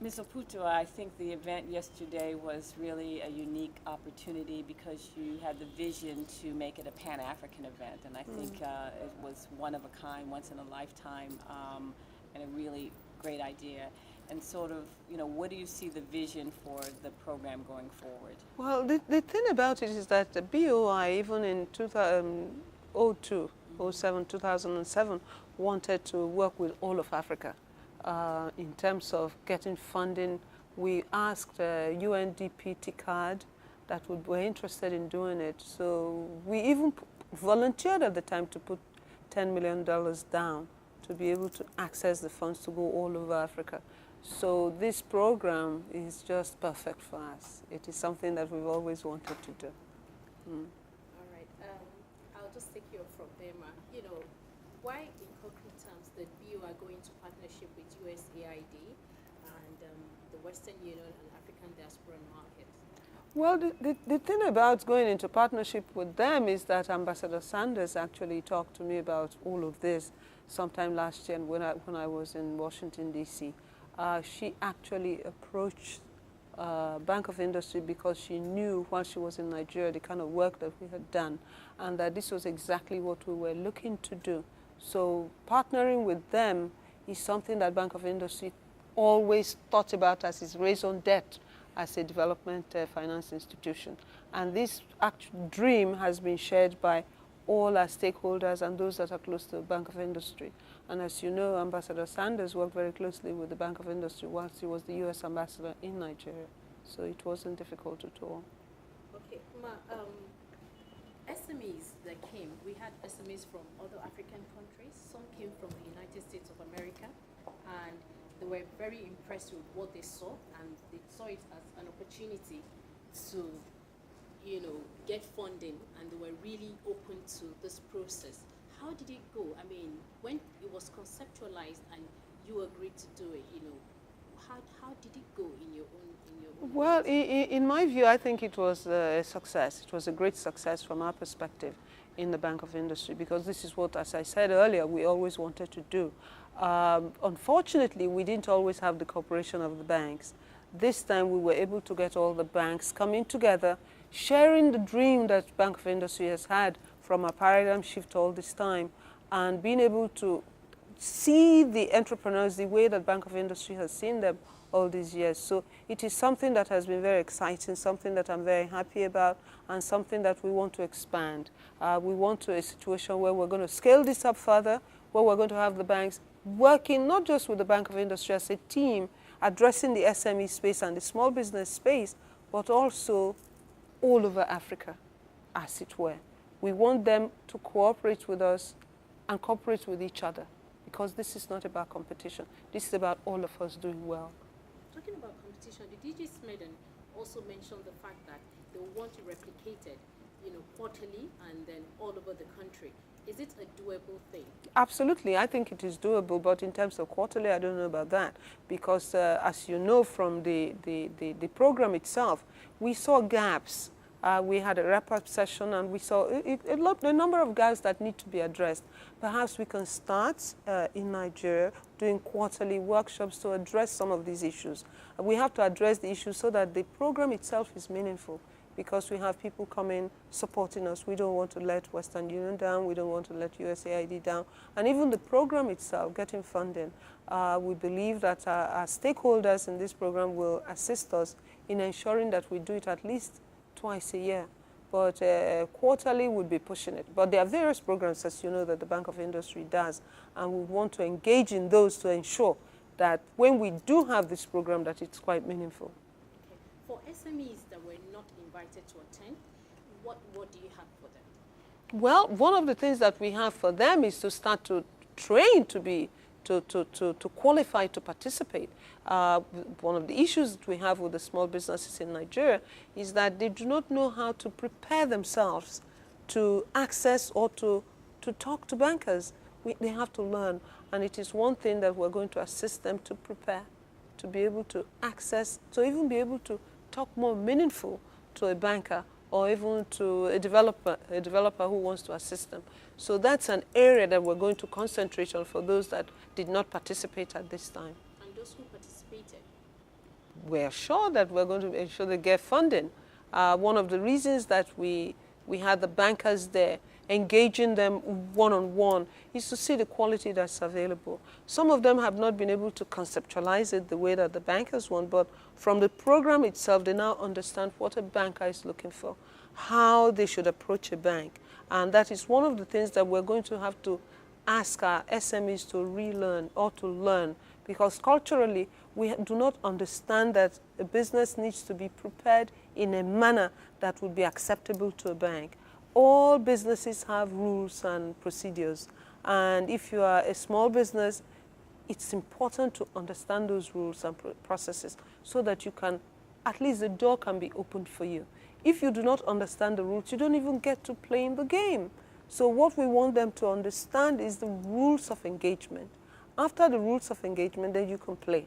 Ms. Oputu, I think the event yesterday was really a unique opportunity because you had the vision to make it a Pan-African event, and I think it was one of a kind, once in a lifetime, and a really great idea. And sort of, what do you see the vision for the program going forward? Well, the thing about it is that the BOI, even in 2002, 07, 2007, wanted to work with all of Africa. In terms of getting funding, we asked UNDP TICAD that we were interested in doing it. So we even volunteered at the time to put $10 million down to be able to access the funds to go all over Africa. So this program is just perfect for us. It is something that we've always wanted to do. All right. I'll just take you from there, Ma. Why in concrete terms did BOI go into partnership with USAID and the Western Union and African Diaspora Market? Well, the thing about going into partnership with them is that Ambassador Sanders actually talked to me about all of this sometime last year when I was in Washington, D.C. She actually approached Bank of Industry because she knew while she was in Nigeria the kind of work that we had done and that this was exactly what we were looking to do. So partnering with them is something that Bank of Industry always thought about as its raison d'etre as a development finance institution. And this actual dream has been shared by all our stakeholders and those that are close to the Bank of Industry. And as you know, Ambassador Sanders worked very closely with the Bank of Industry whilst he was the U.S. ambassador in Nigeria. So it wasn't difficult at all. Okay, Ma, SMEs that came, we had SMEs from other African countries. Some came from the United States of America, and they were very impressed with what they saw, and they saw it as an opportunity to, get funding, and they were really open to this process. How did it go? I mean, when it was conceptualized and you agreed to do it, how did it go in your own? Well, in my view, I think it was a success. It was a great success from our perspective in the Bank of Industry because this is what, as I said earlier, we always wanted to do. Unfortunately, we didn't always have the cooperation of the banks. This time we were able to get all the banks coming together, sharing the dream that Bank of Industry has had from a paradigm shift all this time, and being able to see the entrepreneurs the way that Bank of Industry has seen them all these years. So it is something that has been very exciting, something that I'm very happy about, and something that we want to expand. We want to a situation where we're going to scale this up further, where we're going to have the banks working not just with the Bank of Industry as a team, addressing the SME space and the small business space, but also all over Africa, as it were. We want them to cooperate with us and cooperate with each other because this is not about competition. This is about all of us doing well. Talking about competition, the DG Smeden also mentioned the fact that they want to replicate it, quarterly and then all over the country. Is it a doable thing? Absolutely. I think it is doable, but in terms of quarterly, I don't know about that because as you know from the program itself, we saw gaps. We had a wrap-up session and we saw a number of gaps that need to be addressed. Perhaps we can start in Nigeria doing quarterly workshops to address some of these issues. We have to address the issues so that the program itself is meaningful because we have people coming supporting us. We don't want to let Western Union down. We don't want to let USAID down. And even the program itself, getting funding, we believe that our stakeholders in this program will assist us in ensuring that we do it at least twice a year, but quarterly would be pushing it. But there are various programs, as you know, that the Bank of Industry does, and we want to engage in those to ensure that when we do have this program, that it's quite meaningful. Okay. For SMEs that were not invited to attend, what do you have for them? Well, one of the things that we have for them is to start to train to qualify to participate. One of the issues that we have with the small businesses in Nigeria is that they do not know how to prepare themselves to access or to talk to bankers. They have to learn, and it is one thing that we're going to assist them to prepare, to be able to access, to even be able to talk more meaningful to a banker or even to a developer who wants to assist them. So that's an area that we're going to concentrate on for those that did not participate at this time. And those who participated? we're sure that we're going to ensure they get funding. One of the reasons that we had the bankers there, engaging them one-on-one, is to see the quality that's available. Some of them have not been able to conceptualize it the way that the bankers want, but from the program itself, they now understand what a banker is looking for, how they should approach a bank. And that is one of the things that we're going to have to ask our SMEs to relearn or to learn, because culturally, we do not understand that a business needs to be prepared in a manner that would be acceptable to a bank. All businesses have rules and procedures, and if you are a small business, it's important to understand those rules and processes so that you can, at least the door can be opened for you. If you do not understand the rules, you don't even get to play in the game. So what we want them to understand is the rules of engagement. After the rules of engagement, then you can play.